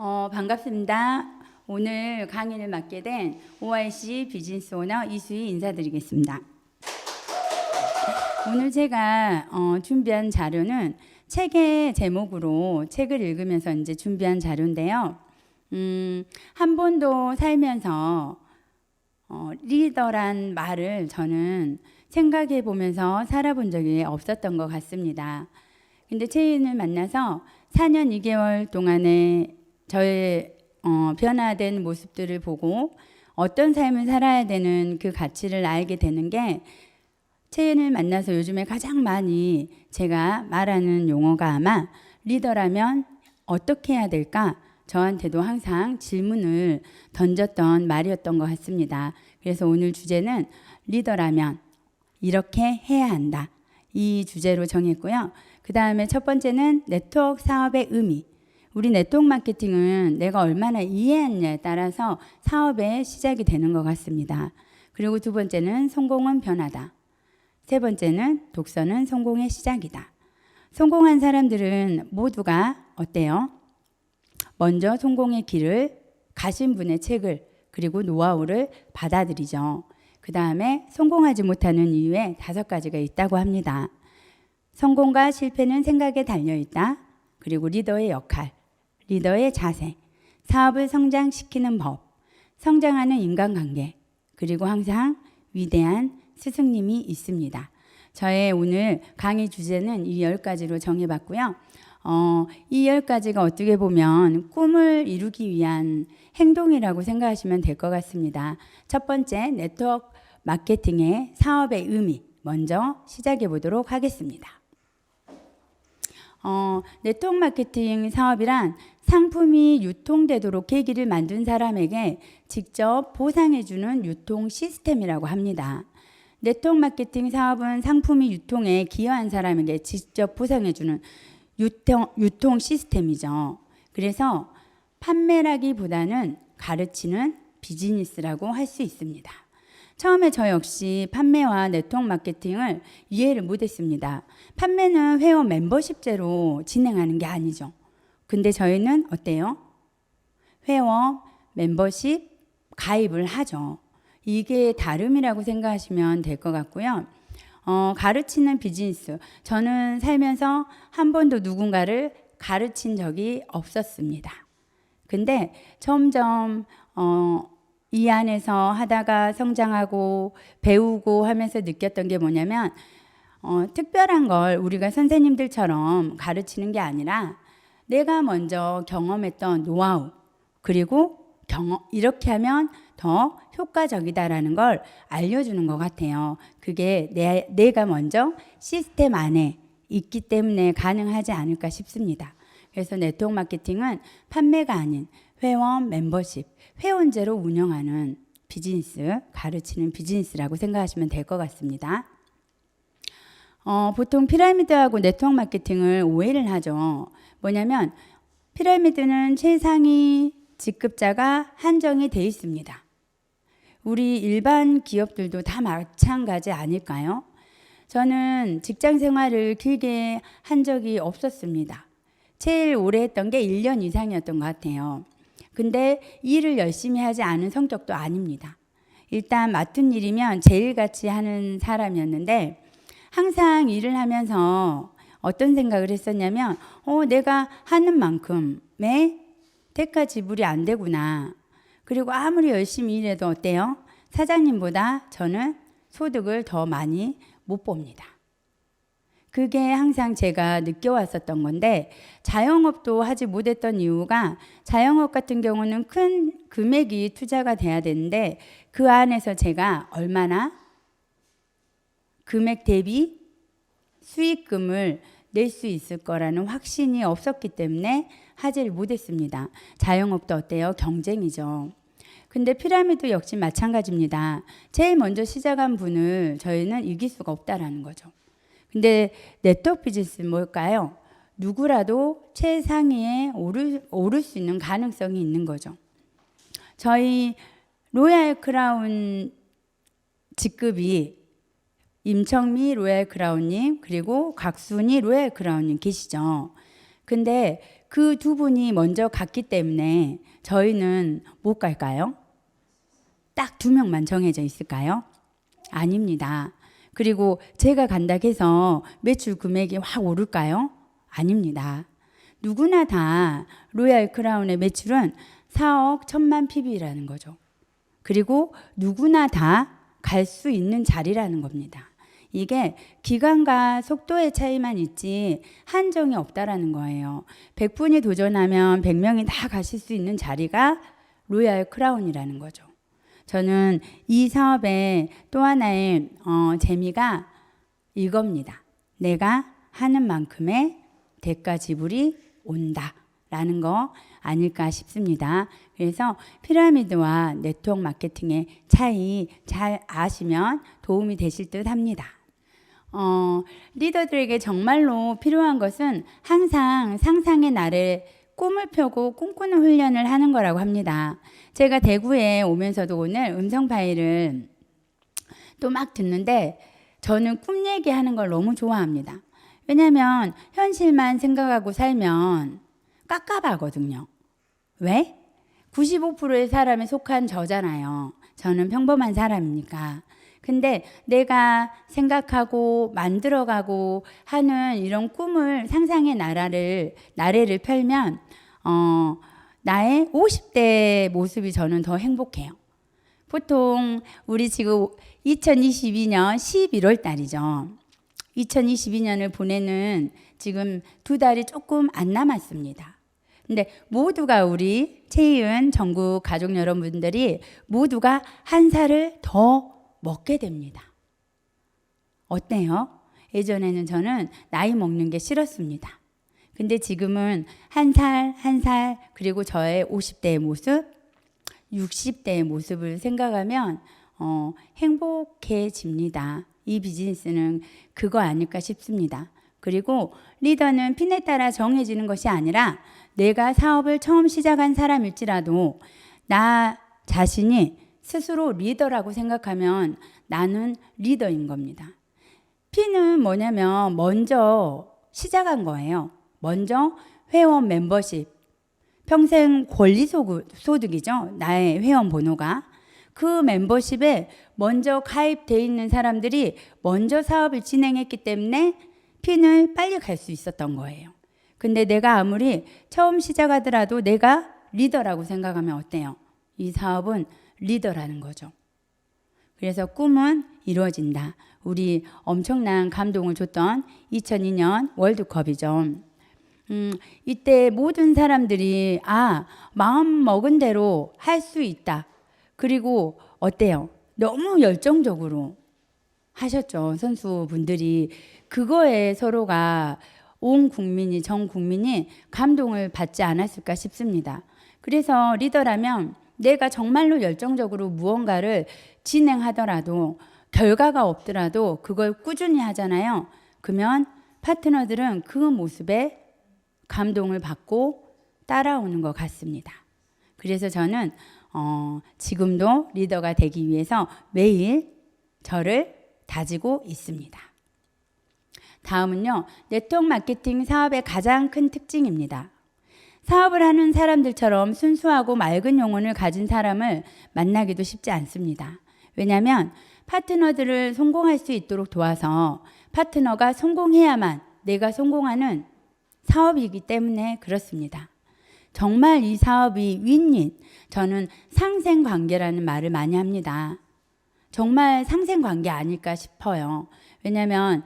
반갑습니다. 오늘 강의를 맡게 된 OIC 비즈니스 오너 이수희 인사드리겠습니다. 오늘 제가 준비한 자료는 책의 제목으로 책을 읽으면서 이제 준비한 자료인데요. 한 번도 살면서 리더란 말을 저는 생각해 보면서 살아본 적이 없었던 것 같습니다. 근데 채인을 만나서 4년 2개월 동안에 저의 변화된 모습들을 보고 어떤 삶을 살아야 되는 그 가치를 알게 되는 게 채인을 만나서 요즘에 가장 많이 제가 말하는 용어가 아마 리더라면 어떻게 해야 될까? 저한테도 항상 질문을 던졌던 말이었던 것 같습니다. 그래서 오늘 주제는 리더라면 이렇게 해야 한다. 이 주제로 정했고요. 그 다음에 첫 번째는 네트워크 사업의 의미. 우리 네트워크 마케팅은 내가 얼마나 이해했냐에 따라서 사업의 시작이 되는 것 같습니다. 그리고 두 번째는 성공은 변화다. 세 번째는 독서는 성공의 시작이다. 성공한 사람들은 모두가 어때요? 먼저 성공의 길을 가신 분의 책을 그리고 노하우를 받아들이죠. 그 다음에 성공하지 못하는 이유에 5가지가 있다고 합니다. 성공과 실패는 생각에 달려있다. 그리고 리더의 역할, 리더의 자세, 사업을 성장시키는 법, 성장하는 인간관계, 그리고 항상 위대한 스승님이 있습니다. 저의 오늘 강의 주제는 이 10가지로 정해봤고요. 이 10가지가 어떻게 보면 꿈을 이루기 위한 행동이라고 생각하시면 될 것 같습니다. 첫 번째, 네트워크 마케팅의 사업의 의미 먼저 시작해 보도록 하겠습니다. 네트워크 마케팅 사업이란 상품이 유통되도록 계기를 만든 사람에게 직접 보상해주는 유통 시스템이라고 합니다. 네트워크 마케팅 사업은 상품이 유통에 기여한 사람에게 직접 보상해주는 유통 시스템이죠. 그래서 판매라기보다는 가르치는 비즈니스라고 할 수 있습니다. 처음에 저 역시 판매와 네트워크 마케팅을 이해를 못했습니다. 판매는 회원 멤버십제로 진행하는 게 아니죠. 근데 저희는 어때요? 회원 멤버십 가입을 하죠. 이게 다름이라고 생각하시면 될 것 같고요. 가르치는 비즈니스. 저는 살면서 한 번도 누군가를 가르친 적이 없었습니다. 근데 점점 이 안에서 하다가 성장하고 배우고 하면서 느꼈던 게 뭐냐면 특별한 걸 우리가 선생님들처럼 가르치는 게 아니라 내가 먼저 경험했던 노하우 그리고 이렇게 하면 더 효과적이다라는 걸 알려주는 것 같아요. 그게 내가 먼저 시스템 안에 있기 때문에 가능하지 않을까 싶습니다. 그래서 네트워크 마케팅은 판매가 아닌 회원 멤버십, 회원제로 운영하는 비즈니스, 가르치는 비즈니스라고 생각하시면 될 것 같습니다. 보통 피라미드하고 네트워크 마케팅을 오해를 하죠. 뭐냐면 피라미드는 최상위 직급자가 한정이 돼 있습니다. 우리 일반 기업들도 다 마찬가지 아닐까요? 저는 직장 생활을 길게 한 적이 없었습니다. 제일 오래 했던 게 1년 이상이었던 것 같아요. 근데 일을 열심히 하지 않은 성격도 아닙니다. 일단 맡은 일이면 제일 같이 하는 사람이었는데 항상 일을 하면서 어떤 생각을 했었냐면 내가 하는 만큼의 대가 지불이 안 되구나. 그리고 아무리 열심히 일해도 어때요? 사장님보다 저는 소득을 더 많이 못 봅니다. 그게 항상 제가 느껴왔었던 건데 자영업도 하지 못했던 이유가 자영업 같은 경우는 큰 금액이 투자가 돼야 되는데 그 안에서 제가 얼마나 금액 대비 수익금을 낼 수 있을 거라는 확신이 없었기 때문에 하지를 못했습니다. 자영업도 어때요? 경쟁이죠. 근데 피라미드 역시 마찬가지입니다. 제일 먼저 시작한 분을 저희는 이길 수가 없다라는 거죠. 근데 네트워크 비즈니스는 뭘까요? 누구라도 최상위에 오를 수 있는 가능성이 있는 거죠. 저희 로얄 크라운 직급이 임청미 로얄 크라운님 그리고 각순이 로얄 크라운님 계시죠. 근데 그 두 분이 먼저 갔기 때문에 저희는 못 갈까요? 딱 두 명만 정해져 있을까요? 아닙니다. 그리고 제가 간다 해서 매출 금액이 확 오를까요? 아닙니다. 누구나 다 로얄 크라운의 매출은 4억 1천만 PB라는 거죠. 그리고 누구나 다 갈 수 있는 자리라는 겁니다. 이게 기간과 속도의 차이만 있지 한정이 없다라는 거예요. 100분이 도전하면 100명이 다 가실 수 있는 자리가 로얄 크라운이라는 거죠. 저는 이 사업의 또 하나의 재미가 이겁니다. 내가 하는 만큼의 대가 지불이 온다라는 거 아닐까 싶습니다. 그래서 피라미드와 네트워크 마케팅의 차이 잘 아시면 도움이 되실 듯 합니다. 리더들에게 정말로 필요한 것은 항상 상상의 나래에 꿈을 펴고 꿈꾸는 훈련을 하는 거라고 합니다. 제가 대구에 오면서도 오늘 음성 파일을 또 막 듣는데 저는 꿈 얘기하는 걸 너무 좋아합니다. 왜냐하면 현실만 생각하고 살면 깝깝하거든요. 왜? 95%의 사람에 속한 저잖아요. 저는 평범한 사람이니까. 근데 내가 생각하고 만들어가고 하는 이런 꿈을 상상의 나래를 펼면 나의 50대 모습이 저는 더 행복해요. 보통 우리 지금 2022년 11월 달이죠. 2022년을 보내는 지금 2달이 조금 안 남았습니다. 근데 모두가 우리 채이은 전국 가족 여러분들이 모두가 한 살을 더 먹게 됩니다. 어때요? 예전에는 저는 나이 먹는 게 싫었습니다. 근데 지금은 한 살, 그리고 저의 50대의 모습, 60대의 모습을 생각하면 행복해집니다. 이 비즈니스는 그거 아닐까 싶습니다. 그리고 리더는 핀에 따라 정해지는 것이 아니라 내가 사업을 처음 시작한 사람일지라도 나 자신이 스스로 리더라고 생각하면 나는 리더인 겁니다. 핀은 뭐냐면 먼저 시작한 거예요. 먼저 회원 멤버십, 평생 권리소득이죠. 나의 회원 번호가. 그 멤버십에 먼저 가입돼 있는 사람들이 먼저 사업을 진행했기 때문에 핀을 빨리 갈 수 있었던 거예요. 근데 내가 아무리 처음 시작하더라도 내가 리더라고 생각하면 어때요? 이 사업은 리더라는 거죠. 그래서 꿈은 이루어진다. 우리 엄청난 감동을 줬던 2002년 월드컵이죠. 이때 모든 사람들이 마음 먹은 대로 할 수 있다. 그리고 어때요? 너무 열정적으로 하셨죠. 선수분들이. 그거에 서로가 전 국민이 감동을 받지 않았을까 싶습니다. 그래서 리더라면 내가 정말로 열정적으로 무언가를 진행하더라도 결과가 없더라도 그걸 꾸준히 하잖아요. 그러면 파트너들은 그 모습에 감동을 받고 따라오는 것 같습니다. 그래서 저는 지금도 리더가 되기 위해서 매일 저를 다지고 있습니다. 다음은요, 네트워크 마케팅 사업의 가장 큰 특징입니다. 사업을 하는 사람들처럼 순수하고 맑은 영혼을 가진 사람을 만나기도 쉽지 않습니다. 왜냐하면 파트너들을 성공할 수 있도록 도와서 파트너가 성공해야만 내가 성공하는 사업이기 때문에 그렇습니다. 정말 이 사업이 윈윈, 저는 상생관계라는 말을 많이 합니다. 정말 상생관계 아닐까 싶어요. 왜냐하면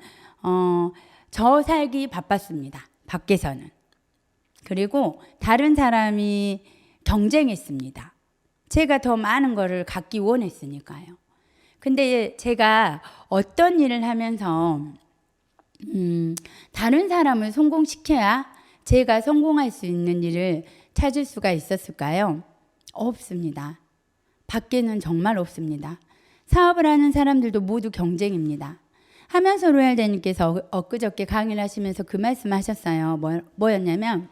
저 살기 바빴습니다. 밖에서는. 그리고 다른 사람이 경쟁했습니다. 제가 더 많은 거를 갖기 원했으니까요. 근데 제가 어떤 일을 하면서 다른 사람을 성공시켜야 제가 성공할 수 있는 일을 찾을 수가 있었을까요? 없습니다. 밖에는 정말 없습니다. 사업을 하는 사람들도 모두 경쟁입니다. 하면서 로얄대님께서 엊그저께 강의를 하시면서 그 말씀하셨어요. 뭐였냐면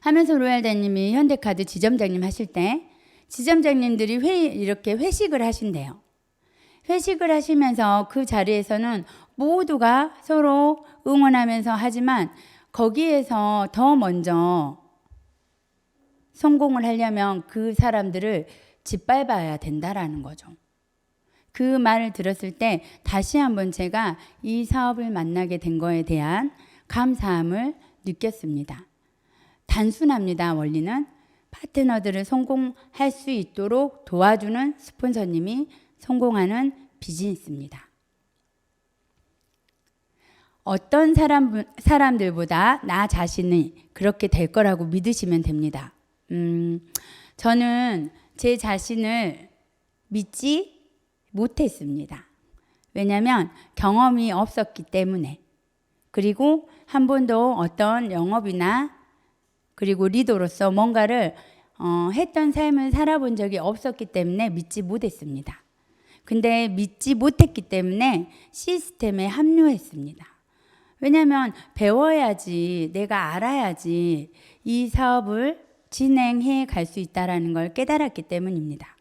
하면서 로얄대님이 현대카드 지점장님 하실 때 지점장님들이 이렇게 회식을 하신대요. 회식을 하시면서 그 자리에서는 모두가 서로 응원하면서 하지만 거기에서 더 먼저 성공을 하려면 그 사람들을 짓밟아야 된다라는 거죠. 그 말을 들었을 때 다시 한번 제가 이 사업을 만나게 된 거에 대한 감사함을 느꼈습니다. 단순합니다. 원리는 파트너들을 성공할 수 있도록 도와주는 스폰서님이 성공하는 비즈니스입니다. 어떤 사람들보다 나 자신이 그렇게 될 거라고 믿으시면 됩니다. 저는 제 자신을 믿지 못했습니다. 왜냐하면 경험이 없었기 때문에, 그리고 한 번도 어떤 영업이나 그리고 리더로서 뭔가를 했던 삶을 살아본 적이 없었기 때문에 믿지 못했습니다. 근데 믿지 못했기 때문에 시스템에 합류했습니다. 왜냐하면 배워야지, 내가 알아야지 이 사업을 진행해 갈 수 있다는 걸 깨달았기 때문입니다.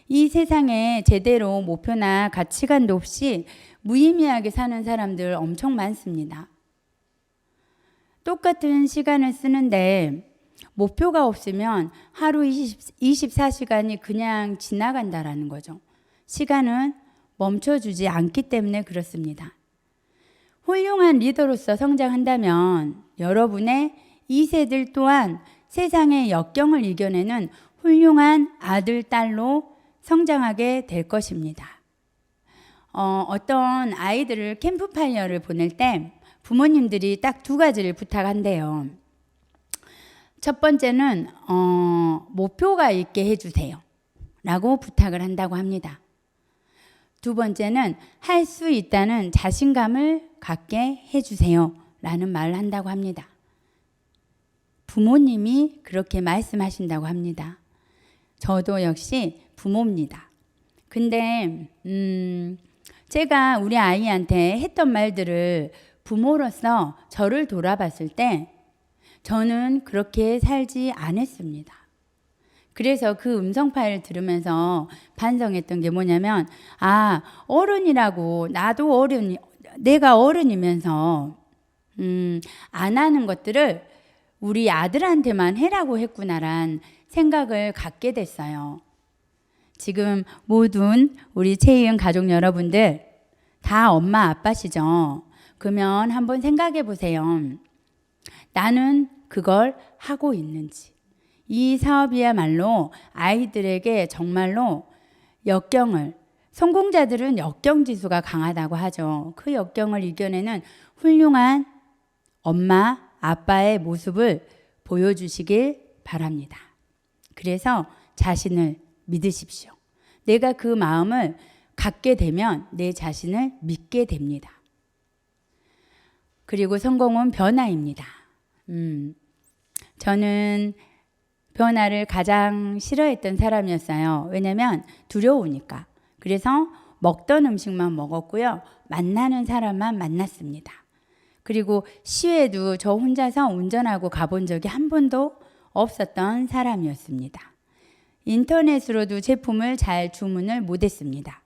이 세상에 제대로 목표나 가치관도 없이 무의미하게 사는 사람들 엄청 많습니다. 똑같은 시간을 쓰는데 목표가 없으면 하루 24시간이 그냥 지나간다라는 거죠. 시간은 멈춰주지 않기 때문에 그렇습니다. 훌륭한 리더로서 성장한다면 여러분의 2세들 또한 세상의 역경을 이겨내는 훌륭한 아들, 딸로 성장하게 될 것입니다. 어떤 아이들을 캠프파이어를 보낼 때 부모님들이 딱 2가지를 부탁한대요. 첫 번째는 목표가 있게 해주세요 라고 부탁을 한다고 합니다. 2번째는 할 수 있다는 자신감을 갖게 해주세요 라는 말을 한다고 합니다. 부모님이 그렇게 말씀하신다고 합니다. 저도 역시 부모입니다. 근데 제가 우리 아이한테 했던 말들을 부모로서 저를 돌아봤을 때 저는 그렇게 살지 않았습니다. 그래서 그 음성 파일을 들으면서 반성했던 게 뭐냐면, 어른이라고, 나도 내가 어른이면서 안 하는 것들을 우리 아들한테만 해라고 했구나란 생각을 갖게 됐어요. 지금 모든 우리 채이은 가족 여러분들 다 엄마 아빠시죠? 그러면 한번 생각해 보세요. 나는 그걸 하고 있는지. 이 사업이야말로 아이들에게 정말로 성공자들은 역경 지수가 강하다고 하죠. 그 역경을 이겨내는 훌륭한 엄마, 아빠의 모습을 보여주시길 바랍니다. 그래서 자신을 믿으십시오. 내가 그 마음을 갖게 되면 내 자신을 믿게 됩니다. 그리고 성공은 변화입니다. 저는 변화를 가장 싫어했던 사람이었어요. 왜냐하면 두려우니까. 그래서 먹던 음식만 먹었고요. 만나는 사람만 만났습니다. 그리고 시외도 저 혼자서 운전하고 가본 적이 한 번도 없었던 사람이었습니다. 인터넷으로도 제품을 잘 주문을 못했습니다.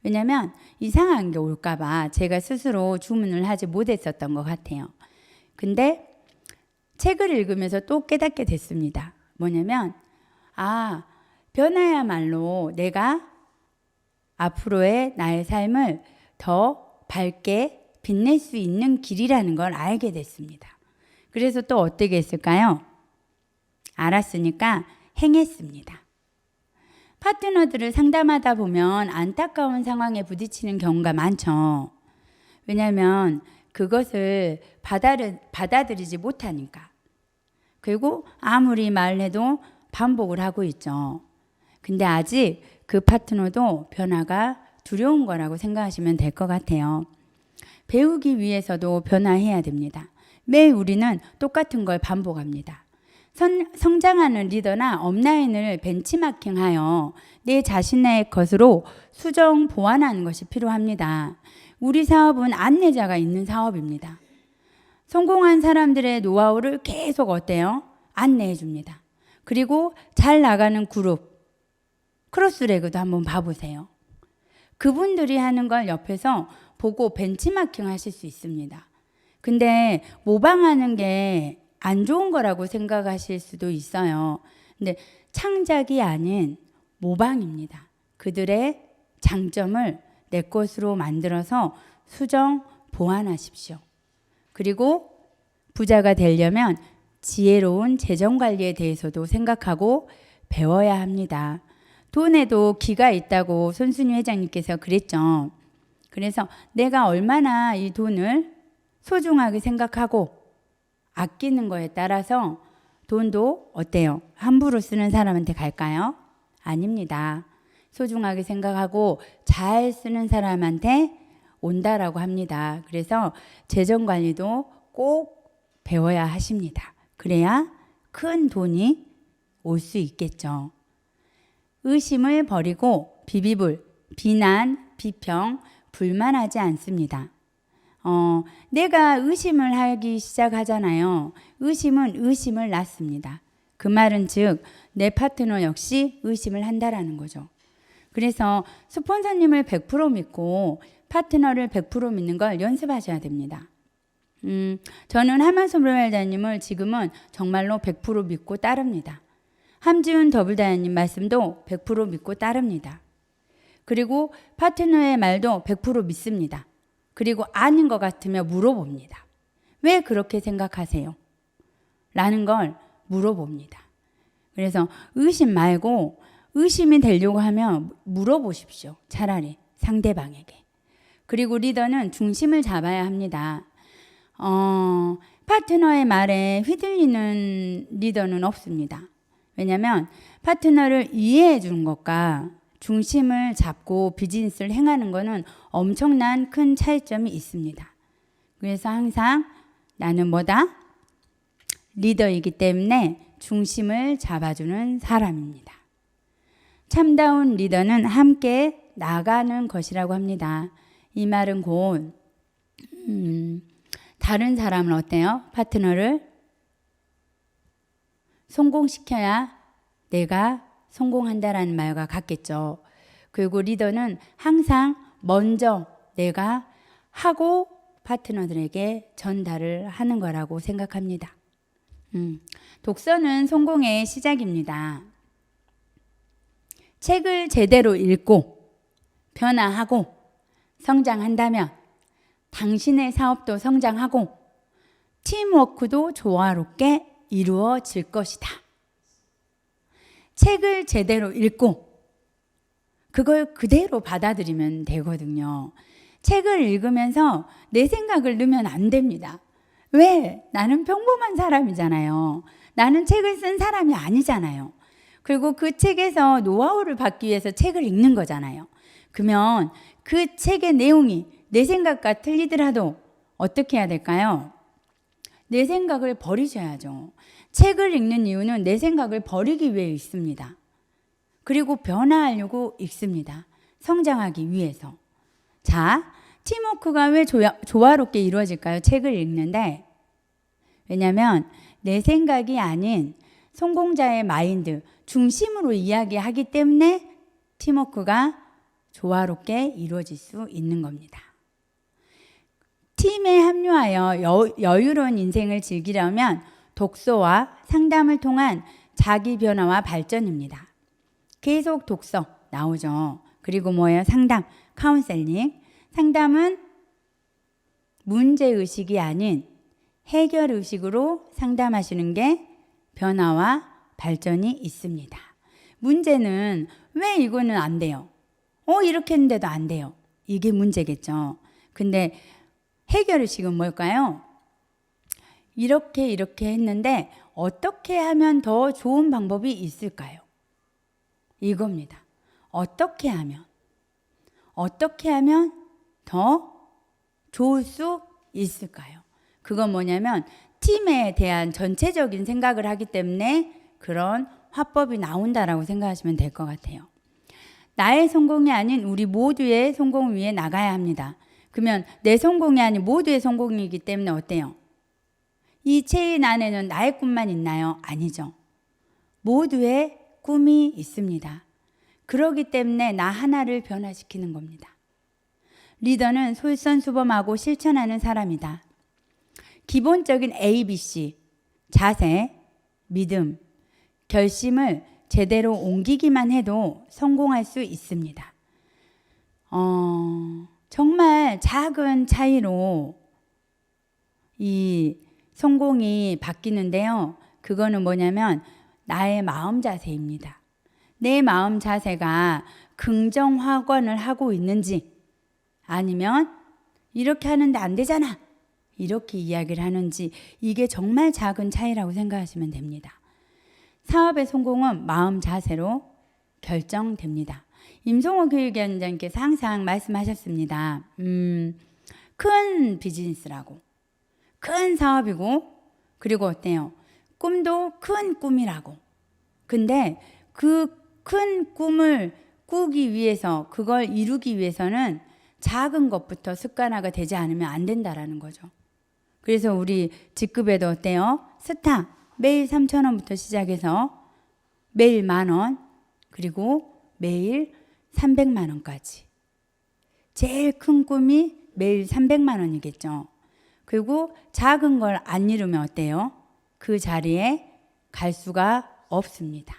왜냐하면 이상한 게 올까봐 제가 스스로 주문을 하지 못했었던 것 같아요. 근데 책을 읽으면서 또 깨닫게 됐습니다. 뭐냐면 변화야말로 내가 앞으로의 나의 삶을 더 밝게 빛낼 수 있는 길이라는 걸 알게 됐습니다. 그래서 또 어떻게 했을까요? 알았으니까 행했습니다. 파트너들을 상담하다 보면 안타까운 상황에 부딪히는 경우가 많죠. 왜냐하면 그것을 받아들이지 못하니까. 그리고 아무리 말해도 반복을 하고 있죠. 근데 아직 그 파트너도 변화가 두려운 거라고 생각하시면 될 것 같아요. 배우기 위해서도 변화해야 됩니다. 매일 우리는 똑같은 걸 반복합니다. 성장하는 리더나 업라인을 벤치마킹하여 내 자신의 것으로 수정 보완하는 것이 필요합니다. 우리 사업은 안내자가 있는 사업입니다. 성공한 사람들의 노하우를 계속 어때요? 안내해 줍니다. 그리고 잘 나가는 그룹, 크로스레그도 한번 봐보세요. 그분들이 하는 걸 옆에서 보고 벤치마킹 하실 수 있습니다. 근데 모방하는 게 안 좋은 거라고 생각하실 수도 있어요. 근데 창작이 아닌 모방입니다. 그들의 장점을 내 것으로 만들어서 수정 보완하십시오. 그리고 부자가 되려면 지혜로운 재정 관리에 대해서도 생각하고 배워야 합니다. 돈에도 기가 있다고 손순희 회장님께서 그랬죠. 그래서 내가 얼마나 이 돈을 소중하게 생각하고 아끼는 거에 따라서 돈도 어때요? 함부로 쓰는 사람한테 갈까요? 아닙니다. 소중하게 생각하고 잘 쓰는 사람한테 온다라고 합니다. 그래서 재정 관리도 꼭 배워야 하십니다. 그래야 큰 돈이 올 수 있겠죠. 의심을 버리고 비비불, 비난, 비평, 불만하지 않습니다. 내가 의심을 하기 시작하잖아요. 의심은 의심을 낳습니다. 그 말은 즉 내 파트너 역시 의심을 한다라는 거죠. 그래서 스폰서님을 100% 믿고 파트너를 100% 믿는 걸 연습하셔야 됩니다. 저는 하만소 브로멜다님을 지금은 정말로 100% 믿고 따릅니다. 함지훈 더블다이아님 말씀도 100% 믿고 따릅니다. 그리고 파트너의 말도 100% 믿습니다. 그리고 아닌 것 같으면 물어봅니다. 왜 그렇게 생각하세요? 라는 걸 물어봅니다. 그래서 의심 말고 의심이 되려고 하면 물어보십시오. 차라리 상대방에게. 그리고 리더는 중심을 잡아야 합니다. 파트너의 말에 휘둘리는 리더는 없습니다. 왜냐하면 파트너를 이해해 주는 것과 중심을 잡고 비즈니스를 행하는 것은 엄청난 큰 차이점이 있습니다. 그래서 항상 나는 뭐다? 리더이기 때문에 중심을 잡아주는 사람입니다. 참다운 리더는 함께 나가는 것이라고 합니다. 이 말은 곧 다른 사람을 어때요? 파트너를 성공시켜야 내가 성공한다라는 말과 같겠죠. 그리고 리더는 항상 먼저 내가 하고 파트너들에게 전달을 하는 거라고 생각합니다. 독서는 성공의 시작입니다. 책을 제대로 읽고 변화하고 성장한다면 당신의 사업도 성장하고 팀워크도 조화롭게 이루어질 것이다. 책을 제대로 읽고 그걸 그대로 받아들이면 되거든요. 책을 읽으면서 내 생각을 넣으면 안 됩니다. 왜? 나는 평범한 사람이잖아요. 나는 책을 쓴 사람이 아니잖아요. 그리고 그 책에서 노하우를 받기 위해서 책을 읽는 거잖아요. 그러면 그 책의 내용이 내 생각과 틀리더라도 어떻게 해야 될까요? 내 생각을 버리셔야죠. 책을 읽는 이유는 내 생각을 버리기 위해 읽습니다. 그리고 변화하려고 읽습니다. 성장하기 위해서. 자, 팀워크가 왜 조화롭게 이루어질까요? 책을 읽는데. 왜냐하면 내 생각이 아닌 성공자의 마인드, 중심으로 이야기하기 때문에 팀워크가 조화롭게 이루어질 수 있는 겁니다. 팀에 합류하여 여유로운 인생을 즐기려면 독서와 상담을 통한 자기 변화와 발전입니다. 계속 독서 나오죠. 그리고 뭐예요? 상담, 카운셀링. 상담은 문제의식이 아닌 해결의식으로 상담하시는 게 변화와 발전이 있습니다. 문제는 왜 이거는 안 돼요? 이렇게 했는데도 안 돼요. 이게 문제겠죠. 근데 해결의식은 뭘까요? 이렇게 했는데 어떻게 하면 더 좋은 방법이 있을까요? 이겁니다. 어떻게 하면 더 좋을 수 있을까요? 그건 뭐냐면 팀에 대한 전체적인 생각을 하기 때문에 그런 화법이 나온다라고 생각하시면 될 것 같아요. 나의 성공이 아닌 우리 모두의 성공 위에 나가야 합니다. 그러면 내 성공이 아닌 모두의 성공이기 때문에 어때요? 이 체인 안에는 나의 꿈만 있나요? 아니죠. 모두의 꿈이 있습니다. 그렇기 때문에 나 하나를 변화시키는 겁니다. 리더는 솔선수범하고 실천하는 사람이다. 기본적인 ABC, 자세, 믿음, 결심을 제대로 옮기기만 해도 성공할 수 있습니다. 정말 작은 차이로 이 성공이 바뀌는데요. 그거는 뭐냐면 나의 마음 자세입니다. 내 마음 자세가 긍정 확언을 하고 있는지, 아니면 이렇게 하는데 안 되잖아, 이렇게 이야기를 하는지, 이게 정말 작은 차이라고 생각하시면 됩니다. 사업의 성공은 마음 자세로 결정됩니다. 임성호 교육위원장께서 항상 말씀하셨습니다. 큰 비즈니스라고, 큰 사업이고, 그리고 어때요? 꿈도 큰 꿈이라고. 근데 그 큰 꿈을 꾸기 위해서, 그걸 이루기 위해서는 작은 것부터 습관화가 되지 않으면 안 된다라는 거죠. 그래서 우리 직급에도 어때요? 스타 매일 3,000원부터 시작해서 매일 10,000원, 그리고 매일 300만 원까지. 제일 큰 꿈이 매일 300만 원이겠죠. 그리고 작은 걸 안 이루면 어때요? 그 자리에 갈 수가 없습니다.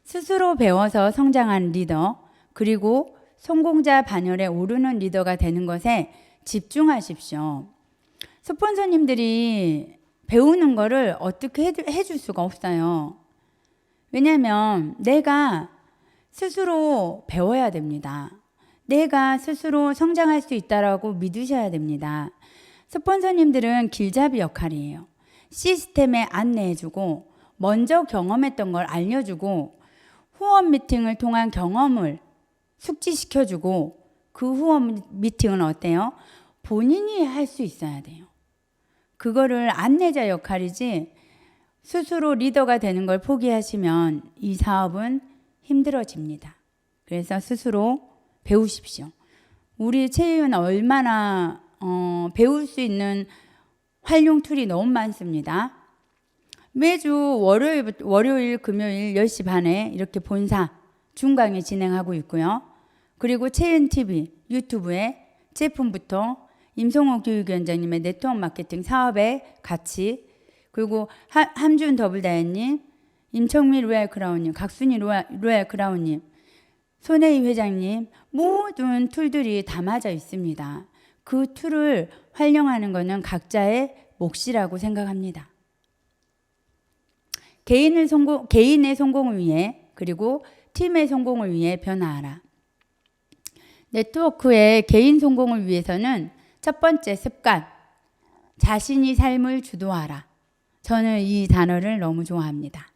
스스로 배워서 성장한 리더, 그리고 성공자 반열에 오르는 리더가 되는 것에 집중하십시오. 스폰서님들이 배우는 거를 어떻게 해줄 수가 없어요. 왜냐하면 내가 스스로 배워야 됩니다. 내가 스스로 성장할 수 있다라고 믿으셔야 됩니다. 스폰서님들은 길잡이 역할이에요. 시스템에 안내해주고, 먼저 경험했던 걸 알려주고, 후원 미팅을 통한 경험을 숙지시켜주고, 그 후원 미팅은 어때요? 본인이 할 수 있어야 돼요. 그거를 안내자 역할이지, 스스로 리더가 되는 걸 포기하시면 이 사업은 힘들어집니다. 그래서 스스로 배우십시오. 우리 채윤 얼마나 배울 수 있는 활용 툴이 너무 많습니다. 매주 월요일, 금요일 10시 반에 이렇게 본사 중강에 진행하고 있고요. 그리고 채윤TV 유튜브에 제품부터 임성호 교육위원장님의 네트워크 마케팅 사업의 가치, 그리고 함준 더블다이님, 임청미 로얄 크라운님, 각순이 로얄 크라운님, 손혜희 회장님, 모든 툴들이 담아져 있습니다. 그 툴을 활용하는 것은 각자의 몫이라고 생각합니다. 개인의 성공을 위해, 그리고 팀의 성공을 위해 변화하라. 네트워크의 개인 성공을 위해서는 첫 번째 습관, 자신이 삶을 주도하라. 저는 이 단어를 너무 좋아합니다.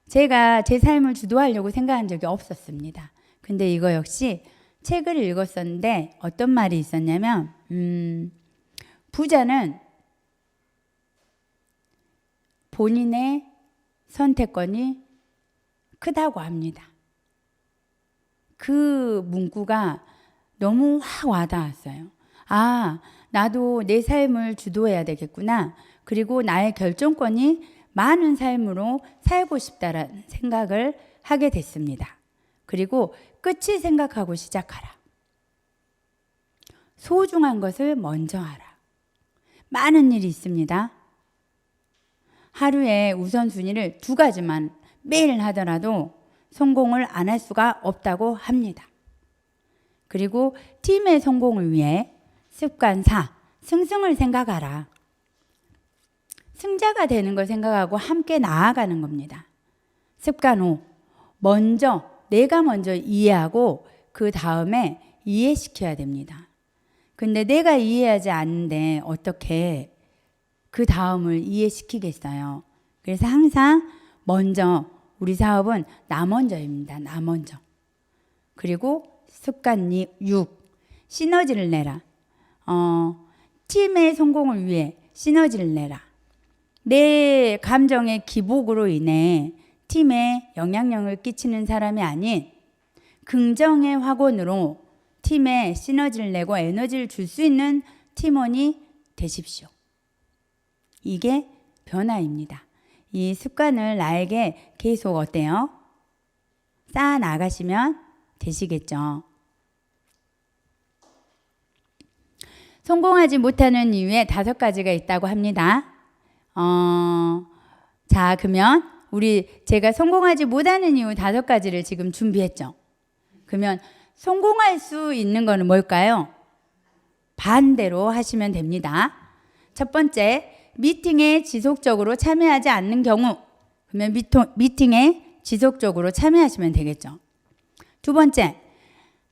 제가 제 삶을 주도하려고 생각한 적이 없었습니다. 근데 이거 역시 책을 읽었었는데 어떤 말이 있었냐면, 부자는 본인의 선택권이 크다고 합니다. 그 문구가 너무 확 와닿았어요. 아, 나도 내 삶을 주도해야 되겠구나. 그리고 나의 결정권이 많은 삶으로 살고 싶다라는 생각을 하게 됐습니다. 그리고 끝을 생각하고 시작하라. 소중한 것을 먼저 하라. 많은 일이 있습니다. 하루에 우선순위를 2가지만 매일 하더라도 성공을 안 할 수가 없다고 합니다. 그리고 팀의 성공을 위해 습관 4, 승승을 생각하라. 승자가 되는 걸 생각하고 함께 나아가는 겁니다. 습관 5, 내가 먼저 이해하고 그 다음에 이해시켜야 됩니다. 근데 내가 이해하지 않는데 어떻게 그 다음을 이해시키겠어요? 그래서 항상 먼저, 우리 사업은 나 먼저입니다. 나 먼저. 그리고 습관 6, 시너지를 내라. 팀의 성공을 위해 시너지를 내라. 내 감정의 기복으로 인해 팀에 영향력을 끼치는 사람이 아닌 긍정의 확언으로 팀에 시너지를 내고 에너지를 줄 수 있는 팀원이 되십시오. 이게 변화입니다. 이 습관을 나에게 계속 어때요? 쌓아 나가시면 되시겠죠. 성공하지 못하는 이유에 5가지가 있다고 합니다. 자, 그러면 제가 성공하지 못하는 이유 5가지를 지금 준비했죠. 그러면 성공할 수 있는 거는 뭘까요? 반대로 하시면 됩니다. 첫 번째, 미팅에 지속적으로 참여하지 않는 경우. 그러면 미팅에 지속적으로 참여하시면 되겠죠. 두 번째,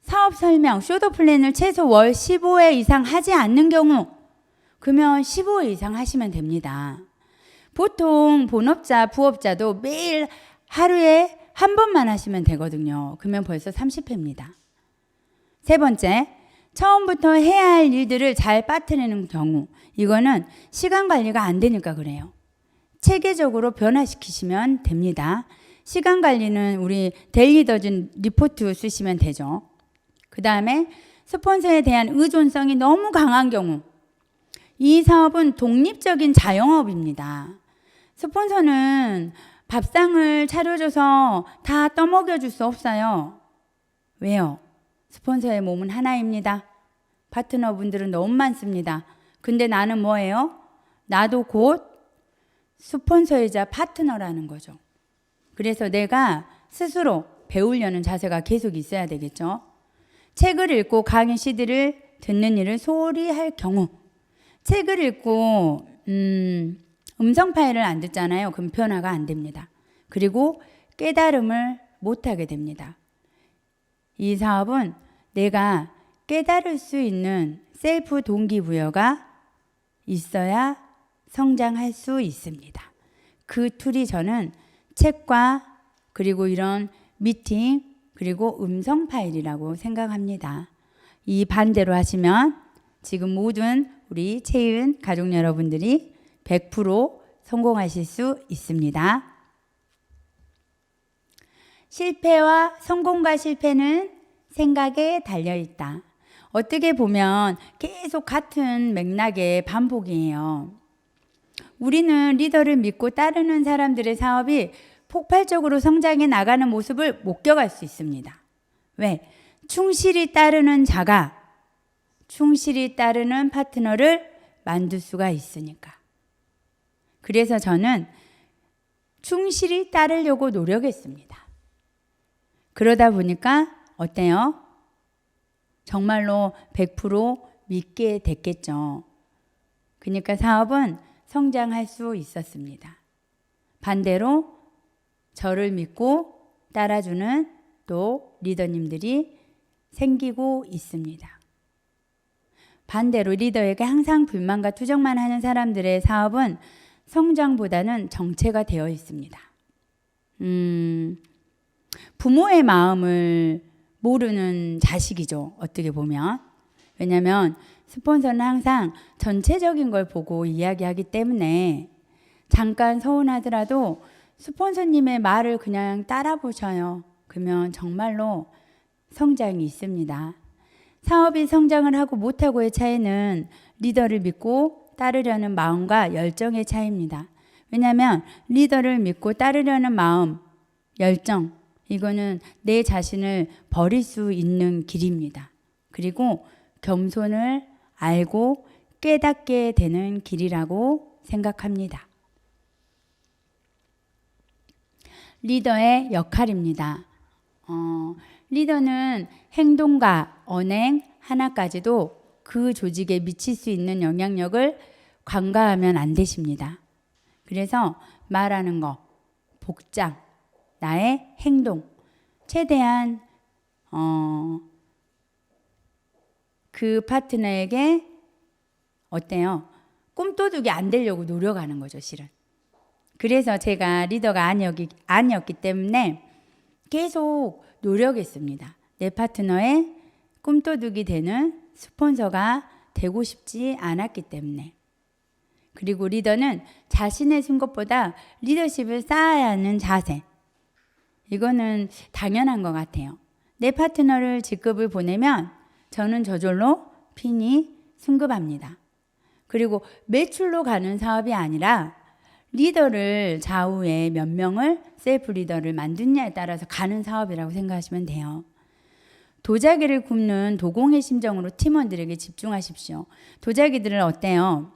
사업 설명, 쇼도 플랜을 최소 월 15회 이상 하지 않는 경우. 그러면 15회 이상 하시면 됩니다. 보통 본업자, 부업자도 매일 하루에 한 번만 하시면 되거든요. 그러면 벌써 30회입니다. 세 번째, 처음부터 해야 할 일들을 잘 빠뜨리는 경우. 이거는 시간 관리가 안 되니까 그래요. 체계적으로 변화시키시면 됩니다. 시간 관리는 우리 데일리더진 리포트 쓰시면 되죠. 그 다음에 스폰서에 대한 의존성이 너무 강한 경우. 이 사업은 독립적인 자영업입니다. 스폰서는 밥상을 차려줘서 다 떠먹여줄 수 없어요. 왜요? 스폰서의 몸은 하나입니다. 파트너분들은 너무 많습니다. 근데 나는 뭐예요? 나도 곧 스폰서이자 파트너라는 거죠. 그래서 내가 스스로 배우려는 자세가 계속 있어야 되겠죠. 책을 읽고 강의 CD를 듣는 일을 소홀히 할 경우. 책을 읽고 음성 파일을 안 듣잖아요. 그럼 변화가 안 됩니다. 그리고 깨달음을 못하게 됩니다. 이 사업은 내가 깨달을 수 있는 셀프 동기부여가 있어야 성장할 수 있습니다. 그 툴이 저는 책과 그리고 이런 미팅 그리고 음성 파일이라고 생각합니다. 이 반대로 하시면 지금 모든 우리 채은 가족 여러분들이 100% 성공하실 수 있습니다. 실패와 성공과 실패는 생각에 달려있다. 어떻게 보면 계속 같은 맥락의 반복이에요. 우리는 리더를 믿고 따르는 사람들의 사업이 폭발적으로 성장해 나가는 모습을 목격할 수 있습니다. 왜? 충실히 따르는 자가 충실히 따르는 파트너를 만들 수가 있으니까. 그래서 저는 충실히 따르려고 노력했습니다. 그러다 보니까 어때요? 정말로 100% 믿게 됐겠죠. 그러니까 사업은 성장할 수 있었습니다. 반대로 저를 믿고 따라주는 또 리더님들이 생기고 있습니다. 반대로 리더에게 항상 불만과 투정만 하는 사람들의 사업은 성장보다는 정체가 되어 있습니다. 부모의 마음을 모르는 자식이죠. 어떻게 보면. 왜냐하면 스폰서는 항상 전체적인 걸 보고 이야기하기 때문에 잠깐 서운하더라도 스폰서님의 말을 그냥 따라 보셔요. 그러면 정말로 성장이 있습니다. 사업이 성장을 하고 못하고의 차이는 리더를 믿고 따르려는 마음과 열정의 차이입니다. 왜냐하면 리더를 믿고 따르려는 마음, 열정, 이거는 내 자신을 버릴 수 있는 길입니다. 그리고 겸손을 알고 깨닫게 되는 길이라고 생각합니다. 리더의 역할입니다. 리더는 행동과 언행 하나까지도 그 조직에 미칠 수 있는 영향력을 간과하면 안 되십니다. 그래서 말하는 거, 복장, 나의 행동, 최대한 그 파트너에게 어때요? 꿈도둑이 안 되려고 노력하는 거죠, 실은. 그래서 제가 리더가 아니었기 때문에 계속 노력했습니다. 내 파트너의 꿈도둑이 되는 스폰서가 되고 싶지 않았기 때문에. 그리고 리더는 자신의 쓴 것보다 리더십을 쌓아야 하는 자세. 이거는 당연한 것 같아요. 내 파트너를 직급을 보내면 저는 저절로 핀이 승급합니다. 그리고 매출로 가는 사업이 아니라 리더를 좌우에 몇 명을 셀프 리더를 만드냐에 따라서 가는 사업이라고 생각하시면 돼요. 도자기를 굽는 도공의 심정으로 팀원들에게 집중하십시오. 도자기들은 어때요?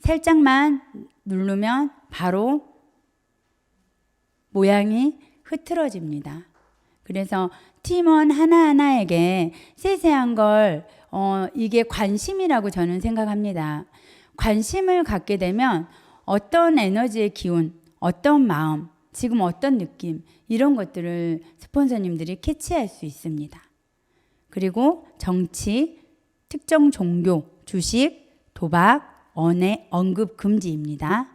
살짝만 누르면 바로 모양이 흐트러집니다. 그래서 팀원 하나하나에게 세세한 걸 이게 관심이라고 저는 생각합니다. 관심을 갖게 되면 어떤 에너지의 기운, 어떤 마음, 지금 어떤 느낌 이런 것들을 스폰서님들이 캐치할 수 있습니다. 그리고 정치, 특정 종교, 주식, 도박, 언해, 언급 금지입니다.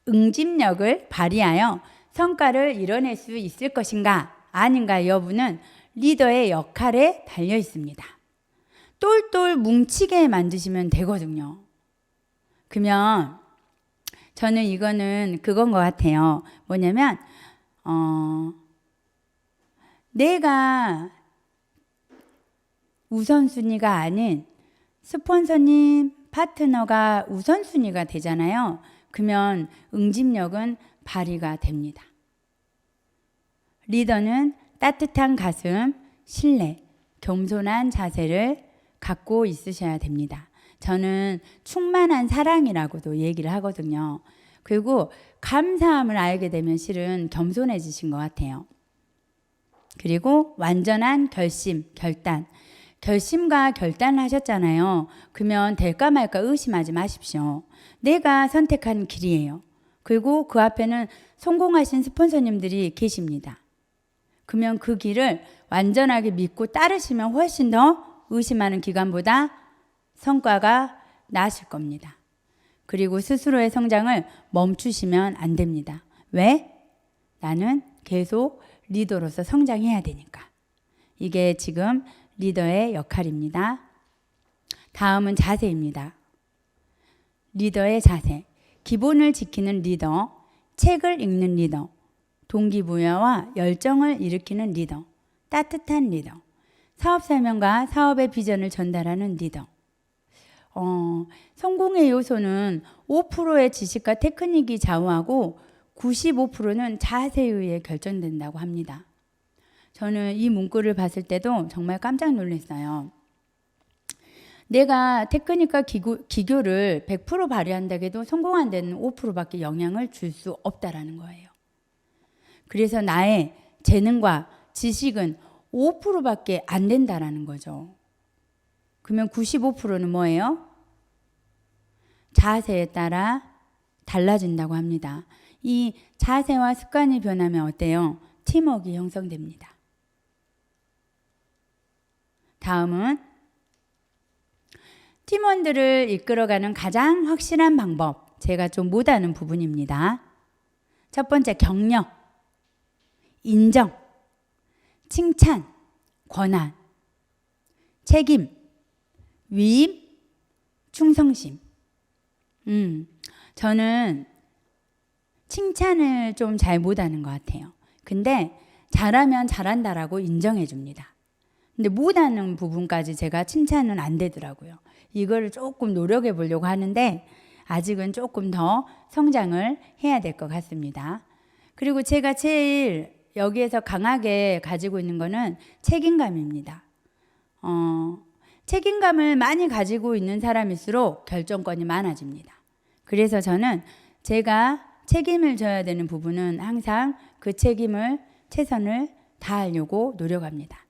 응집력을 발휘하여 성과를 이뤄낼 수 있을 것인가 아닌가 여부는 리더의 역할에 달려 있습니다. 똘똘 뭉치게 만드시면 되거든요. 그러면 저는 이거는 그건 것 같아요. 뭐냐면 내가 우선순위가 아닌 스폰서님, 파트너가 우선순위가 되잖아요. 그러면 응집력은 발휘가 됩니다. 리더는 따뜻한 가슴, 신뢰, 겸손한 자세를 갖고 있으셔야 됩니다. 저는 충만한 사랑이라고도 얘기를 하거든요. 그리고 감사함을 알게 되면 실은 겸손해지신 것 같아요. 그리고 완전한 결심, 결단. 결심과 결단을 하셨잖아요. 그러면 될까 말까 의심하지 마십시오. 내가 선택한 길이에요. 그리고 그 앞에는 성공하신 스폰서님들이 계십니다. 그러면 그 길을 완전하게 믿고 따르시면 훨씬 더 의심하는 기간보다 성과가 나으실 겁니다. 그리고 스스로의 성장을 멈추시면 안 됩니다. 왜? 나는 계속 리더로서 성장해야 되니까. 이게 지금 리더의 역할입니다. 다음은 자세입니다. 리더의 자세. 기본을 지키는 리더, 책을 읽는 리더, 동기부여와 열정을 일으키는 리더, 따뜻한 리더, 사업 설명과 사업의 비전을 전달하는 리더. 성공의 요소는 5%의 지식과 테크닉이 좌우하고 95%는 자세에 의해 결정된다고 합니다. 저는 이 문구를 봤을 때도 정말 깜짝 놀랐어요. 내가 테크닉과 기교를 100% 발휘한다고 해도 성공한 데는 5%밖에 영향을 줄 수 없다라는 거예요. 그래서 나의 재능과 지식은 5%밖에 안 된다라는 거죠. 그러면 95%는 뭐예요? 자세에 따라 달라진다고 합니다. 이 자세와 습관이 변하면 어때요? 팀워크가 형성됩니다. 다음은 팀원들을 이끌어가는 가장 확실한 방법. 제가 좀 못하는 부분입니다. 첫 번째, 격려, 인정, 칭찬, 권한, 책임, 위임, 충성심. 저는 칭찬을 좀 잘 못하는 것 같아요. 근데 잘하면 잘한다라고 인정해 줍니다. 근데 못하는 부분까지 제가 칭찬은 안 되더라고요. 이거를 조금 노력해 보려고 하는데 아직은 조금 더 성장을 해야 될 것 같습니다. 그리고 제가 제일 여기에서 강하게 가지고 있는 거는 책임감입니다. 책임감을 많이 가지고 있는 사람일수록 결정권이 많아집니다. 그래서 저는 제가 책임을 져야 되는 부분은 항상 그 책임을 최선을 다하려고 노력합니다.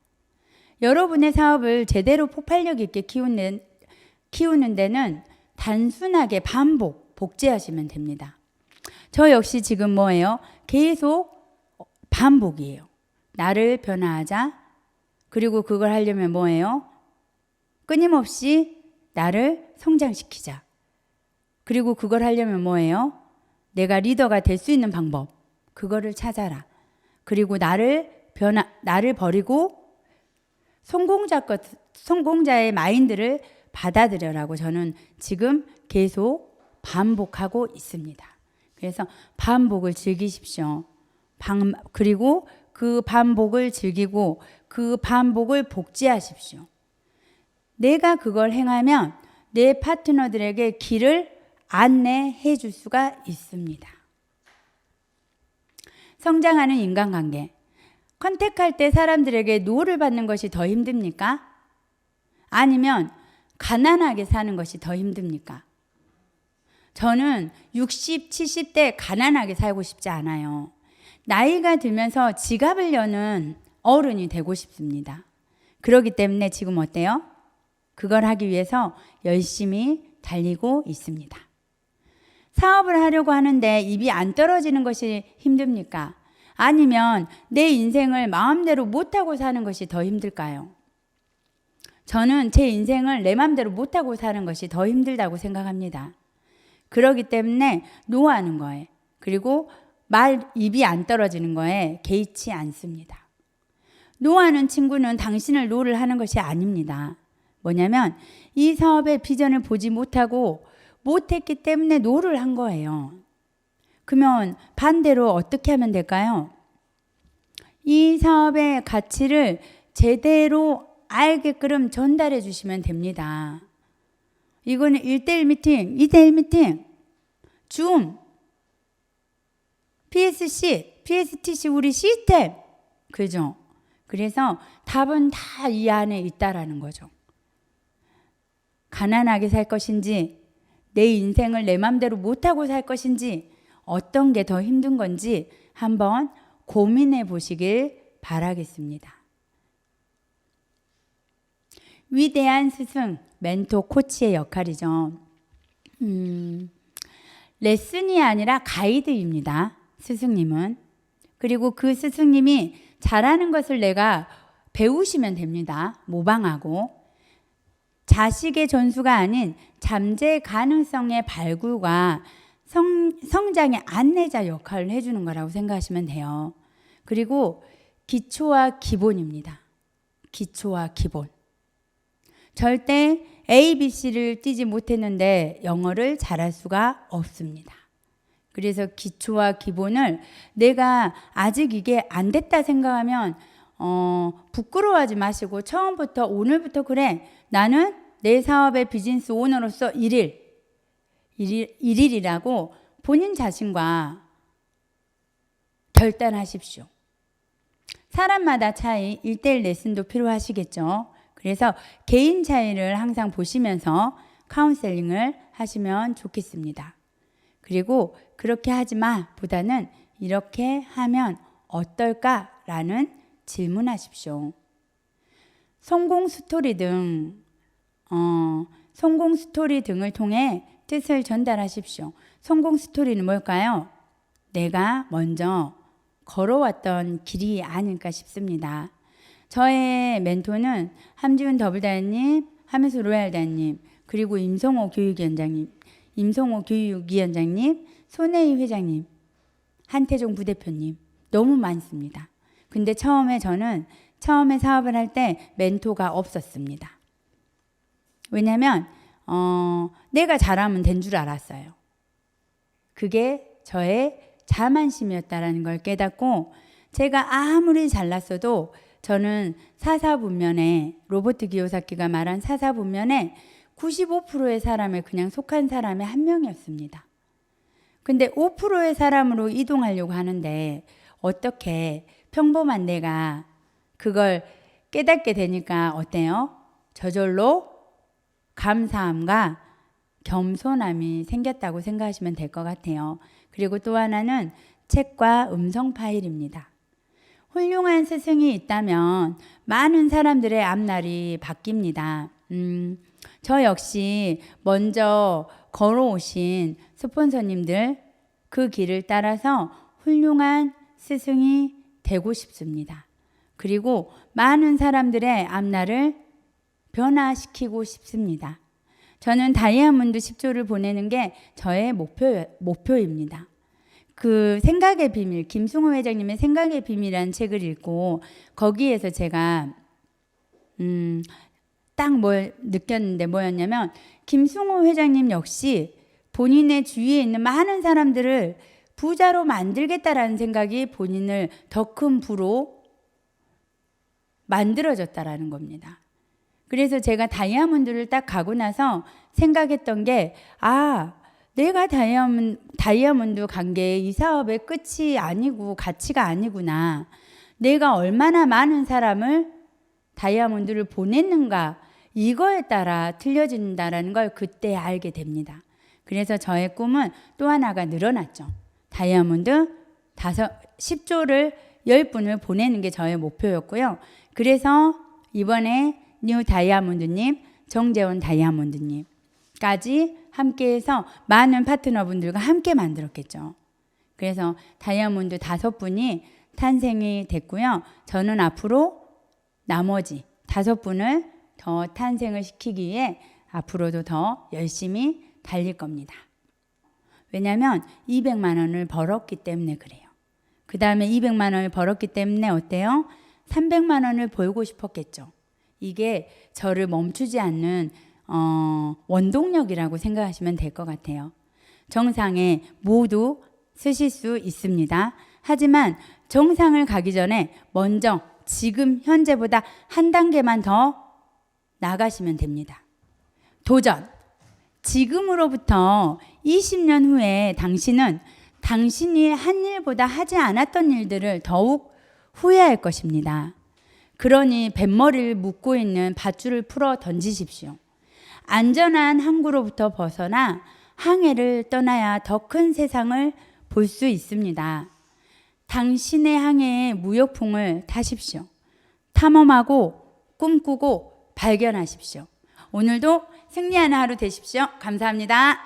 여러분의 사업을 제대로 폭발력 있게 키우는 데는 단순하게 반복, 복제하시면 됩니다. 저 역시 지금 뭐예요? 계속 반복이에요. 나를 변화하자. 그리고 그걸 하려면 뭐예요? 끊임없이 나를 성장시키자. 그리고 그걸 하려면 뭐예요? 내가 리더가 될 수 있는 방법. 그거를 찾아라. 그리고 나를 버리고 성공자의 마인드를 받아들여라고 저는 지금 계속 반복하고 있습니다. 그래서 반복을 즐기십시오. 그리고 그 반복을 즐기고 그 반복을 복제하십시오. 내가 그걸 행하면 내 파트너들에게 길을 안내해 줄 수가 있습니다. 성장하는 인간관계. 컨택할 때 사람들에게 노를 받는 것이 더 힘듭니까? 아니면 가난하게 사는 것이 더 힘듭니까? 저는 60, 70대 가난하게 살고 싶지 않아요. 나이가 들면서 지갑을 여는 어른이 되고 싶습니다. 그렇기 때문에 지금 어때요? 그걸 하기 위해서 열심히 달리고 있습니다. 사업을 하려고 하는데 입이 안 떨어지는 것이 힘듭니까? 아니면 내 인생을 마음대로 못하고 사는 것이 더 힘들까요? 저는 제 인생을 내 마음대로 못하고 사는 것이 더 힘들다고 생각합니다. 그렇기 때문에 노하는 거에, 그리고 입이 안 떨어지는 거에 개의치 않습니다. 노하는 친구는 당신을 노를 하는 것이 아닙니다. 뭐냐면 이 사업의 비전을 보지 못했기 때문에 노를 한 거예요. 그러면 반대로 어떻게 하면 될까요? 이 사업의 가치를 제대로 알게끔 전달해 주시면 됩니다. 이거는 1대1 미팅, 2대1 미팅, 줌, PSC, PSTC 우리 시스템. 그죠? 그래서 답은 다 이 안에 있다라는 거죠. 가난하게 살 것인지, 내 인생을 내 맘대로 못하고 살 것인지, 어떤 게 더 힘든 건지 한번 고민해 보시길 바라겠습니다. 위대한 스승, 멘토, 코치의 역할이죠. 레슨이 아니라 가이드입니다. 스승님은. 그리고 그 스승님이 잘하는 것을 내가 배우시면 됩니다. 모방하고. 자식의 전수가 아닌 잠재 가능성의 발굴과 성장의 안내자 역할을 해주는 거라고 생각하시면 돼요. 그리고 기초와 기본입니다. 기초와 기본. 절대 ABC를 띄지 못했는데 영어를 잘할 수가 없습니다. 그래서 기초와 기본을 내가 아직 이게 안 됐다 생각하면 부끄러워하지 마시고 처음부터 오늘부터 그래 나는 내 사업의 비즈니스 오너로서 1일이라고 본인 자신과 결단하십시오. 사람마다 차이 1대1 레슨도 필요하시겠죠. 그래서 개인 차이를 항상 보시면서 카운셀링을 하시면 좋겠습니다. 그리고 그렇게 하지 마 보다는 이렇게 하면 어떨까라는 질문하십시오. 성공 스토리 등을 통해 뜻을 전달하십시오. 성공 스토리는 뭘까요? 내가 먼저 걸어왔던 길이 아닐까 싶습니다. 저의 멘토는 함지훈 더블다이님, 하면서 로얄다이님, 그리고 임성호 교육위원장님, 손혜희 회장님, 한태종 부대표님 너무 많습니다. 근데 처음에 사업을 할 때 멘토가 없었습니다. 왜냐하면 내가 잘하면 된 줄 알았어요. 그게 저의 자만심이었다라는 걸 깨닫고 제가 아무리 잘났어도 저는 사사분면에 로버트 기요사키가 말한 사사분면에 95%의 사람에 그냥 속한 사람의 한 명이었습니다. 근데 5%의 사람으로 이동하려고 하는데 어떻게 평범한 내가 그걸 깨닫게 되니까 어때요? 저절로 감사함과 겸손함이 생겼다고 생각하시면 될 것 같아요. 그리고 또 하나는 책과 음성 파일입니다. 훌륭한 스승이 있다면 많은 사람들의 앞날이 바뀝니다. 저 역시 먼저 걸어오신 스폰서님들 그 길을 따라서 훌륭한 스승이 되고 싶습니다. 그리고 많은 사람들의 앞날을 변화시키고 싶습니다. 저는 다이아몬드 10조를 보내는 게 저의 목표입니다. 그 생각의 비밀, 김승호 회장님의 생각의 비밀이라는 책을 읽고 거기에서 제가 딱 뭘 느꼈는데 뭐였냐면 김승호 회장님 역시 본인의 주위에 있는 많은 사람들을 부자로 만들겠다라는 생각이 본인을 더 큰 부로 만들어졌다라는 겁니다. 그래서 제가 다이아몬드를 딱 가고 나서 생각했던 게 내가 다이아몬드 간 게 이 사업의 끝이 아니고 가치가 아니구나. 내가 얼마나 많은 사람을 다이아몬드를 보냈는가 이거에 따라 틀려진다라는 걸 그때 알게 됩니다. 그래서 저의 꿈은 또 하나가 늘어났죠. 다이아몬드 10조를 10분을 보내는 게 저의 목표였고요. 그래서 이번에 뉴 다이아몬드님, 정재원 다이아몬드님까지 함께해서 많은 파트너분들과 함께 만들었겠죠. 그래서 다이아몬드 5분이 탄생이 됐고요. 저는 앞으로 나머지 5분을 더 탄생을 시키기 위해 앞으로도 더 열심히 달릴 겁니다. 왜냐하면 200만 원을 벌었기 때문에 그래요. 그 다음에 200만 원을 벌었기 때문에 어때요? 300만 원을 벌고 싶었겠죠. 이게 저를 멈추지 않는 원동력이라고 생각하시면 될 것 같아요. 정상에 모두 쓰실 수 있습니다. 하지만 정상을 가기 전에 먼저 지금 현재보다 한 단계만 더 나가시면 됩니다. 도전! 지금으로부터 20년 후에 당신은 당신이 한 일보다 하지 않았던 일들을 더욱 후회할 것입니다. 그러니 뱃머리를 묶고 있는 밧줄을 풀어 던지십시오. 안전한 항구로부터 벗어나 항해를 떠나야 더 큰 세상을 볼 수 있습니다. 당신의 항해의 무역풍을 타십시오. 탐험하고 꿈꾸고 발견하십시오. 오늘도 승리하는 하루 되십시오. 감사합니다.